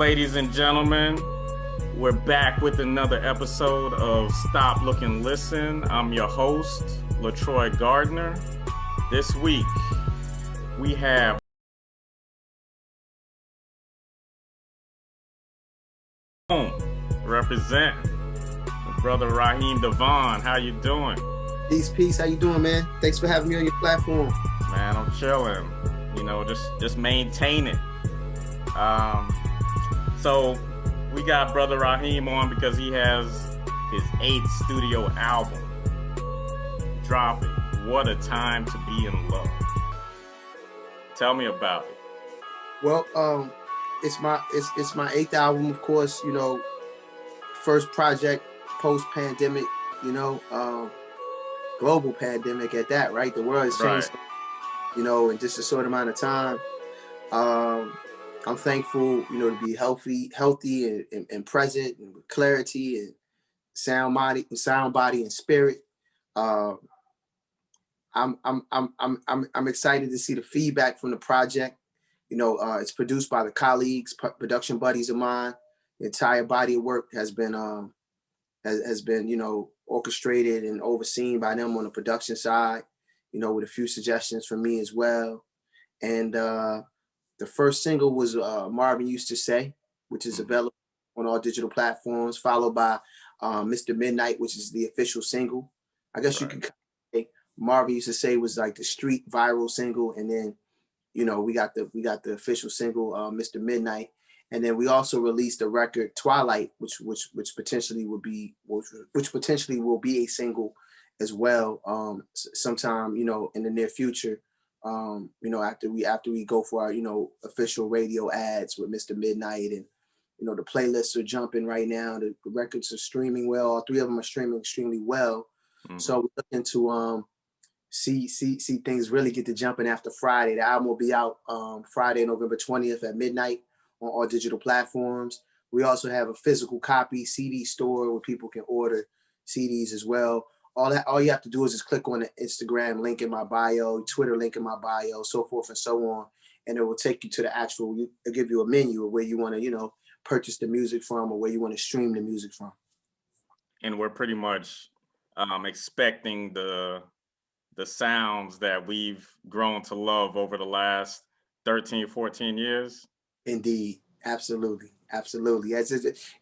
ladies and gentlemen. We're back with another episode of Stop, Look, and Listen. I'm your host, LaTroy Gardner. This week, we have represent brother Raheem DeVaughn. How you doing? Peace. How you doing, man? Thanks for having me on your platform. Man, I'm chilling. You know, just maintain it. So we got brother Raheem on because he has his 8th studio album dropping. What a time to be in love. Tell me about it. Well, it's my 8th album, of course. You know, first project post pandemic. You know, global pandemic at that. Right, the world has changed. Right. You know, in just a short amount of time. I'm thankful, you know, to be healthy and present and with clarity and sound body and spirit. I'm excited to see the feedback from the project. You know, it's produced by the colleagues, production buddies of mine. The entire body of work has been you know, orchestrated and overseen by them on the production side. You know, with a few suggestions from me as well. And the first single was Marvin Used to Say, which is available on all digital platforms, followed by Mr. Midnight, which is the official single. I guess right. You can say Marvin Used to Say was like the street viral single, and then, you know, we got the official single, Mr. Midnight, and then we also released the record Twilight, which potentially will be a single as well, sometime, you know, in the near future. You know, after we go for our, you know, official radio ads with Mr. Midnight, and, you know, the playlists are jumping right now. The records are streaming well. All 3 of them are streaming extremely well. Mm-hmm. So we're looking to see things really get to jumping after Friday. The album will be out Friday, November 20th at midnight on all digital platforms. We also have a physical copy CD store where people can order CDs as well. All you have to do is just click on the Instagram link in my bio, Twitter link in my bio, so forth and so on, and it will take you to the actual. It'll give you a menu of where you want to, you know, purchase the music from, or where you want to stream the music from. And we're pretty much expecting the sounds that we've grown to love over the last 13, 14 years. Indeed, absolutely. As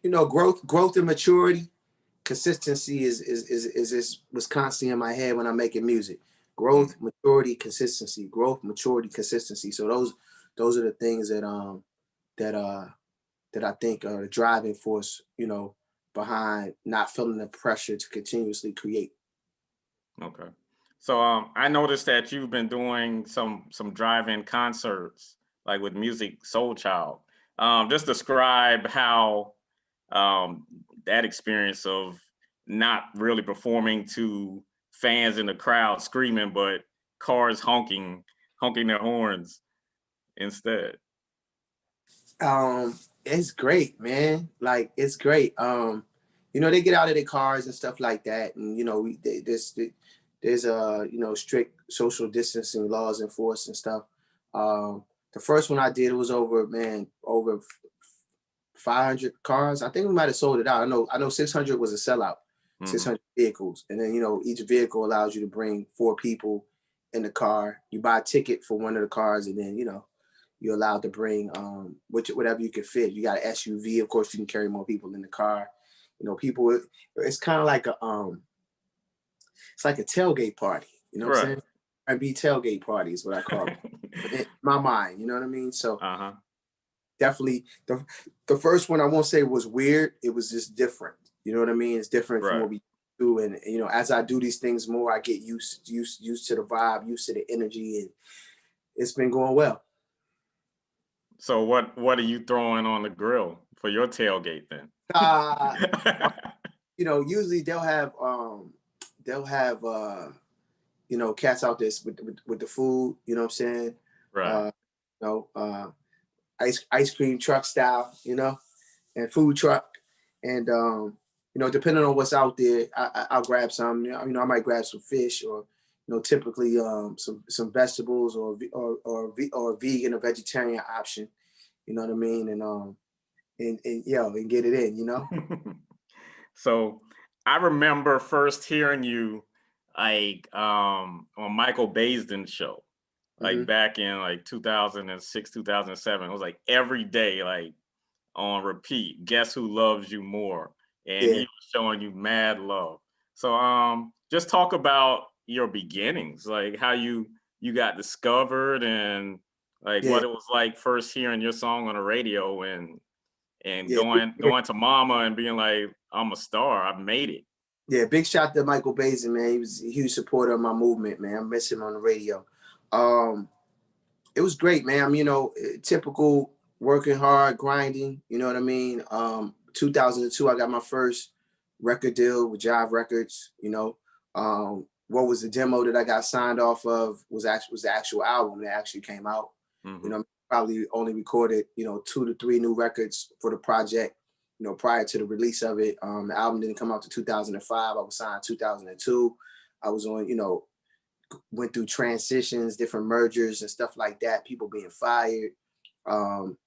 you know, growth and maturity. Consistency is was constantly in my head when I'm making music. Growth, maturity, consistency. Growth, maturity, consistency. So those are the things that I think are the driving force, you know, behind not feeling the pressure to continuously create. Okay. So I noticed that you've been doing some drive-in concerts, like with Music Soul Child. Just describe how that experience of not really performing to fans in the crowd screaming, but cars honking their horns instead. It's great, man. Like, it's great. You know, they get out of their cars and stuff like that, and, you know, there's you know, strict social distancing laws enforced and stuff. The first one I did was over 500 cars. I think we might have sold it out. I know 600 was a sellout, 600 vehicles. And then, you know, each vehicle allows you to bring 4 people in the car. You buy a ticket for one of the cars, and then, you know, you're allowed to bring whatever you can fit. You got an SUV, of course, you can carry more people in the car. You know, people, it's kind of like it's like a tailgate party. You know what I'm saying? R&B tailgate party is what I call it. In my mind, you know what I mean? So definitely the first one, I won't say was weird. It was just different. You know what I mean? It's different from what we do. And, you know, as I do these things more, I get used to the vibe, used to the energy, and it's been going well. So what are you throwing on the grill for your tailgate then? You know, usually they'll have you know, cats out there with the food, you know what I'm saying? Right. You know, ice cream truck style, you know, and food truck. And you know, depending on what's out there, I'll grab some. You know, I might grab some fish, or, you know, typically some vegetables, or vegan or vegetarian option. You know what I mean? And and get it in, you know? So I remember first hearing you like on Michael Baisden's show, like Hmm. back in like 2006, 2007. It was like every day, like on repeat. Guess who loves you more? And he Yeah, was showing you mad love. So just talk about your beginnings, like how you got discovered and like yeah, what it was like first hearing your song on the radio and yeah. going to mama and being like, I'm a star, I've made it. Yeah, big shout to Michael Basin, man. He was a huge supporter of my movement, man. I miss him on the radio. Um, it was great, man. Typical working hard, grinding. You know what I mean? 2002, I got my first record deal with Jive Records. What was the demo that I got signed off of was the actual album that actually came out. Hmm. Probably only recorded 2 to 3 new records for the project. Prior to the release of it, the album didn't come out to 2005. I was signed 2002. I was on, went through transitions, different mergers and stuff like that, people being fired. Um,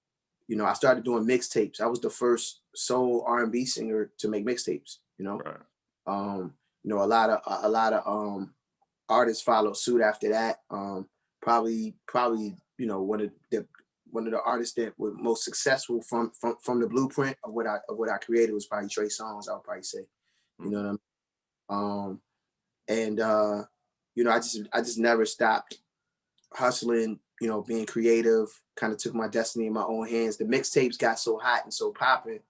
I started doing mixtapes. I was the first soul R&B singer to make mixtapes, you know. Right. A lot of artists followed suit after that. Probably, one of the artists that were most successful from the blueprint of what I created was probably Trey Songz, I would probably say. You know Hmm. what I mean? And I just never stopped hustling, being creative, kind of took my destiny in my own hands. The mixtapes got so hot and so popping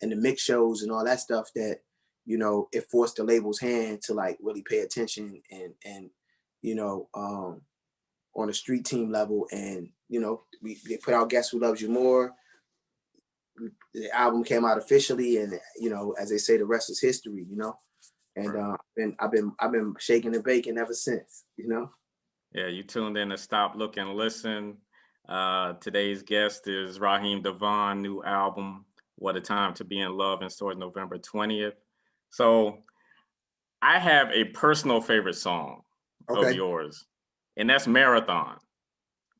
and the mix shows and all that stuff that, it forced the label's hand to like really pay attention and you know, on a street team level. And, they put out Guess Who Loves You More. The album came out officially and, as they say, the rest is history. And Right. I've been shaking and baking ever since. Yeah, you tuned in to Stop, Look, and Listen. Today's guest is Raheem DeVaughn, new album, What a Time to Be in Love, and stores November 20th. So I have a personal favorite song of Okay. yours, and that's Marathon.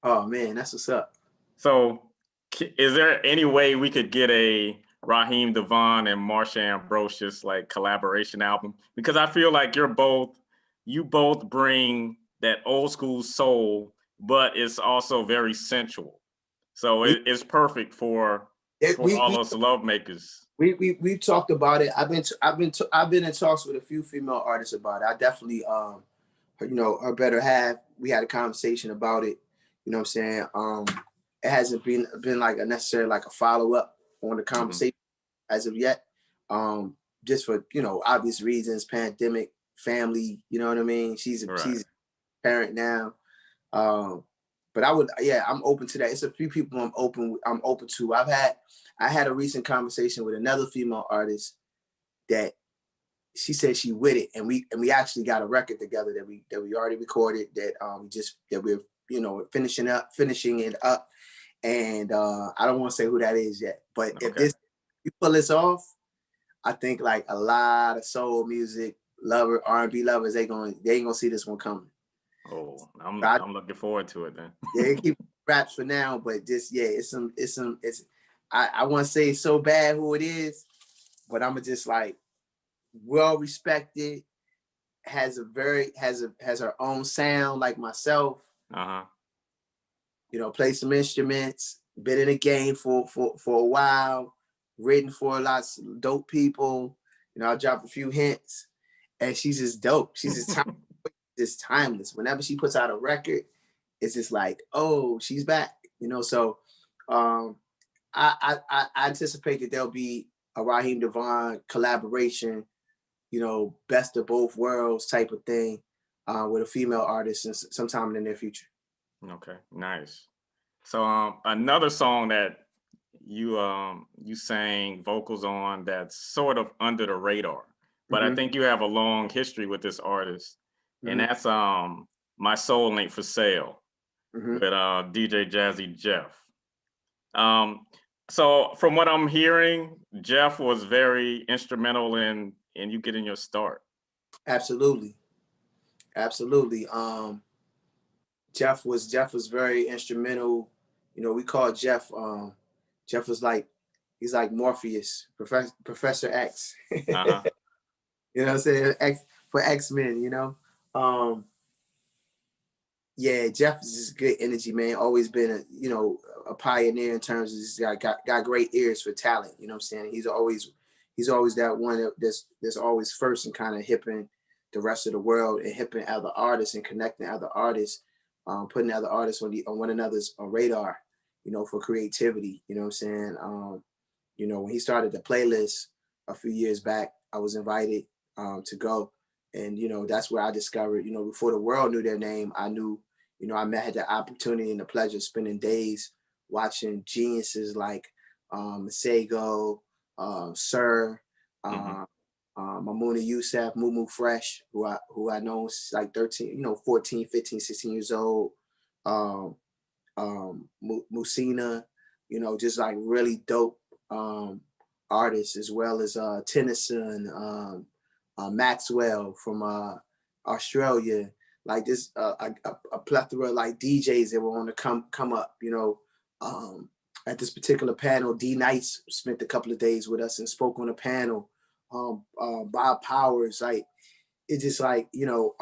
Oh man, that's what's up. So is there any way we could get a Raheem DeVaughn and Marsha Ambrosius like collaboration album? Because I feel like you both bring that old school soul, but it's also very sensual. So We it's perfect it, for we all we those love makers. we've talked about it. I've been in talks with a few female artists about it. I definitely her better half. We had a conversation about it. You know what I'm saying? It hasn't been like a necessary like a follow up on the Hmm. conversation as of yet. Just for obvious reasons, pandemic, family. You know what I mean? Right. She's a parent now. Um, but I'm open to that. It's a few people I'm open to. I had a recent conversation with another female artist that she said she with it, and we actually got a record together that we already recorded that we're finishing it up, and I don't want to say who that is yet, but if Okay. you pull this off, I think like a lot of soul music lover R&B lovers they ain't gonna see this one coming. Oh, I, I'm looking forward to it then. they keep raps for now, but just yeah, it's I want to say it's so bad who it is, but I'm just like well respected, has her own sound like myself. Uh-huh. Play some instruments, been in the game for a while, written for lots of dope people. I'll drop a few hints, and she's just dope. She's just timeless. Whenever she puts out a record, it's just like, oh, she's back. So um, I anticipate that there'll be a Raheem DeVaughn collaboration, best of both worlds type of thing with a female artist sometime in the near future. Okay, nice. So another song that you sang vocals on that's sort of under the radar, but I Mm-hmm, think you have a long history with this artist, and mm-hmm, that's My Soul Ain't for Sale mm-hmm. with DJ Jazzy Jeff. Um, so from what I'm hearing, Jeff was very instrumental in you getting your start. Absolutely, absolutely. Jeff was very instrumental. We called Jeff. Jeff was like He's like Morpheus, Professor X. Uh-huh. You know what I'm saying? X for X-Men, you know? Um, yeah, Jeff is just good energy, man. Always been a, you know, a pioneer in terms of just got great ears for talent. You know what I'm saying? He's always that one that's always first and kind of hipping the rest of the world and hipping other artists and connecting other artists, putting other artists on one another's radar, you know, for creativity. You know what I'm saying? You know, when he started the playlist a few years back, I was invited to go. And, you know, that's where I discovered, you know, before the world knew their name, I knew, you know, had the opportunity and the pleasure of spending days watching geniuses like Masego, Sir, Hmm. uh, Mamuna Youssef, Mumu Fresh, who I know is like 13, you know, 14, 15, 16 years old. Um, Musina, you know, just like really dope um, artists, as well as Tennyson, Maxwell from Australia, like this a plethora of like DJs that were on the come up, you know. At this particular panel, D Nice spent a couple of days with us and spoke on a panel. Bob Powers, like it's just like, you know,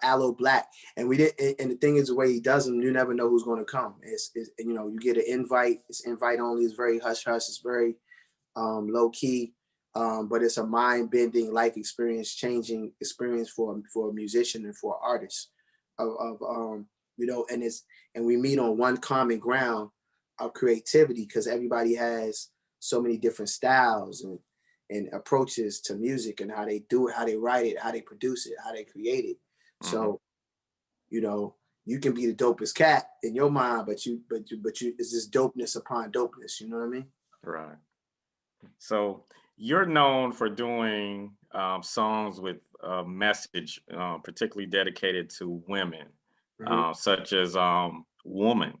Aloe Black, and we did. And the thing is, the way he does them, you never know who's going to come. It's you know, you get an invite. It's invite only. It's very hush hush. It's very low key, but it's a mind bending, life experience changing experience for a musician and for an artist. Of you know, and we meet on one common ground of creativity because everybody has so many different styles and approaches to music and how they do it, how they write it, how they produce it, how they create it. Hmm. So, you know, you can be the dopest cat in your mind, but you it's this dopeness upon dopeness. You know what I mean? Right. So you're known for doing songs with a message, particularly dedicated to women, Mm-hmm. such as "Woman."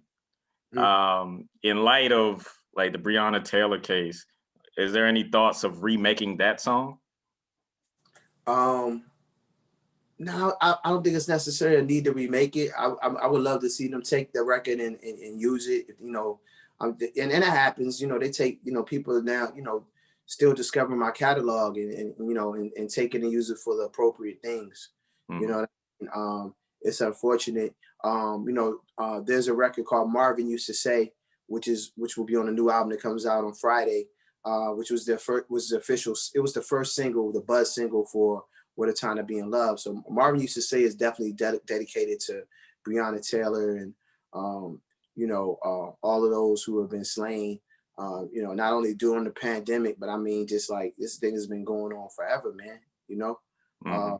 Mm-hmm. In light of like the Breonna Taylor case, is there any thoughts of remaking that song? Um, no, I don't think it's necessary a need to remake it. I would love to see them take the record and use it. You know, and it happens. You know, they take, you know, people now, you know, still discovering my catalog and you know and take it and use it for the appropriate things. You Hmm. know, it's unfortunate. You know, there's a record called Marvin Used to Say, which will be on a new album that comes out on Friday. Which was their first, was the official. It was the first single, the buzz single for "What a Time to Be in Love." So Marvin Used to Say is definitely dedicated to Breonna Taylor and you know, all of those who have been slain. You know, not only during the pandemic, but I mean, just like this thing has been going on forever, man. You know, Hmm. in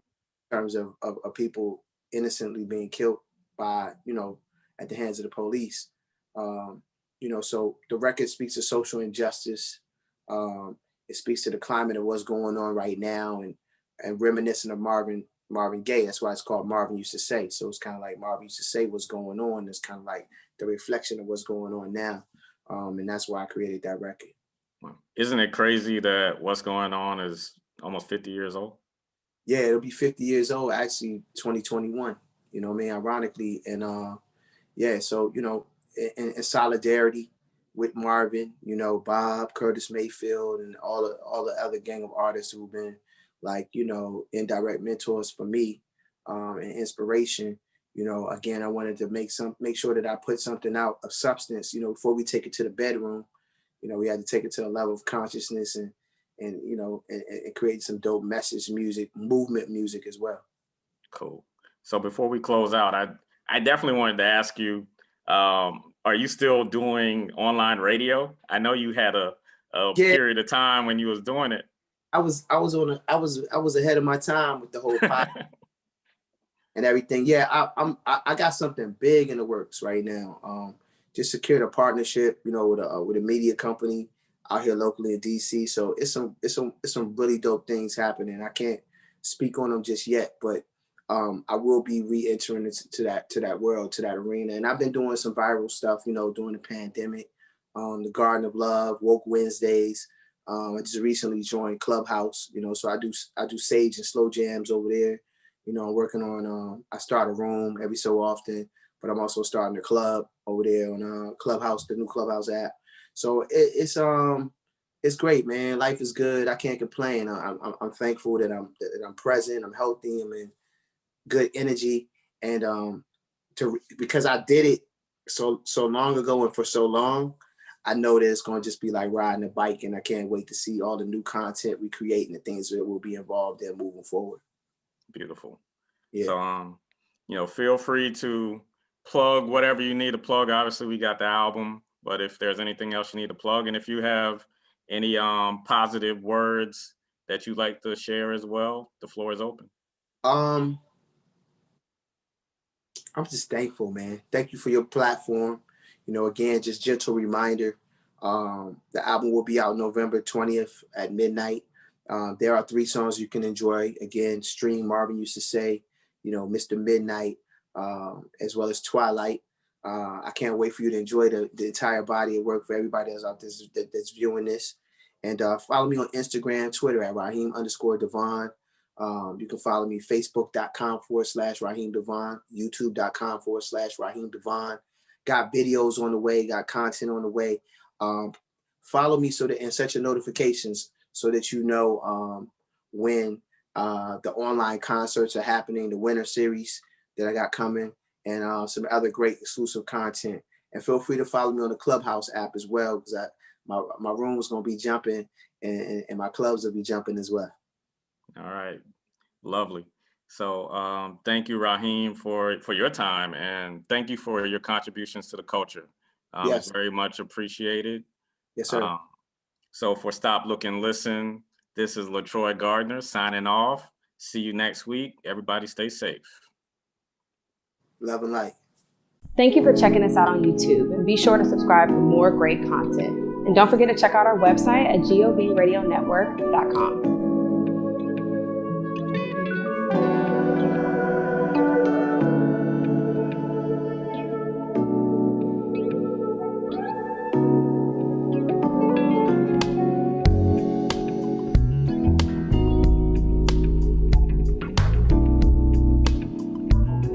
terms of people innocently being killed by, you know, at the hands of the police. Um, you know, so the record speaks to social injustice. Um, it speaks to the climate of what's going on right now, and reminiscent of Marvin Gaye. That's why it's called Marvin Used to Say. So it's kind of like Marvin used to say what's going on. It's kind of like the reflection of what's going on now, and that's why I created that record. Isn't it crazy that what's going on is almost 50 years old? Yeah, it'll be 50 years old actually 2021. You know what I mean? Ironically, and yeah, so you know, in solidarity with Marvin, you know, Bob, Curtis Mayfield, and all the other gang of artists who've been like, you know, indirect mentors for me, and inspiration. You know, again, I wanted to make sure that I put something out of substance. You know, before we take it to the bedroom, you know, we had to take it to a level of consciousness and you know and create some dope message music, movement music as well. Cool. So before we close out, I definitely wanted to ask you, are you still doing online radio? I know you had a Yeah, period of time when you was doing it. I was ahead of my time with the whole pod and everything. Yeah, I got something big in the works right now. Just secured a partnership, you know, with a media company out here locally in DC. So it's some really dope things happening. I can't speak on them just yet, but I will be re-entering into to that world, to that arena. And I've been doing some viral stuff, you know, during the pandemic. The Garden of Love, Woke Wednesdays. I just recently joined Clubhouse, you know, so I do Sage and Slow Jams over there. You know, I'm working on. I start a room every so often, but I'm also starting a club over there on Clubhouse, the new Clubhouse app. So it's great, man. Life is good. I can't complain. I'm thankful that I'm present. I'm healthy. I'm in good energy, and because I did it so long ago and for so long, I know that it's gonna just be like riding a bike, and I can't wait to see all the new content we create and the things that we'll be involved in moving forward. Beautiful. Yeah. So feel free to plug whatever you need to plug. Obviously, we got the album, but if there's anything else you need to plug, and if you have any positive words that you'd like to share as well, the floor is open. Um, I'm just thankful, man. Thank you for your platform. Again, just gentle reminder. The album will be out November 20th at midnight. There are 3 songs you can enjoy. Again, Stream, Marvin used to say, Mr. Midnight, as well as Twilight. I can't wait for you to enjoy the entire body of work for everybody that's out there that's viewing this. And follow me on Instagram, Twitter at Raheem_DeVaughn. You can follow me Facebook.com/Raheem DeVaughn, YouTube.com/Raheem DeVaughn. Got videos on the way, got content on the way. Follow me and set your notifications so that you know when the online concerts are happening, the winter series that I got coming, and some other great exclusive content. And feel free to follow me on the Clubhouse app as well, because my room is going to be jumping, and my clubs will be jumping as well. All right. Lovely. So thank you, Raheem, for your time, and thank you for your contributions to the culture. Yes. It's very much appreciated. Yes, sir. So for Stop, Look, and Listen, this is LaTroy Gardner signing off. See you next week. Everybody stay safe. Love and light. Thank you for checking us out on YouTube, and be sure to subscribe for more great content. And don't forget to check out our website at govradionetwork.com.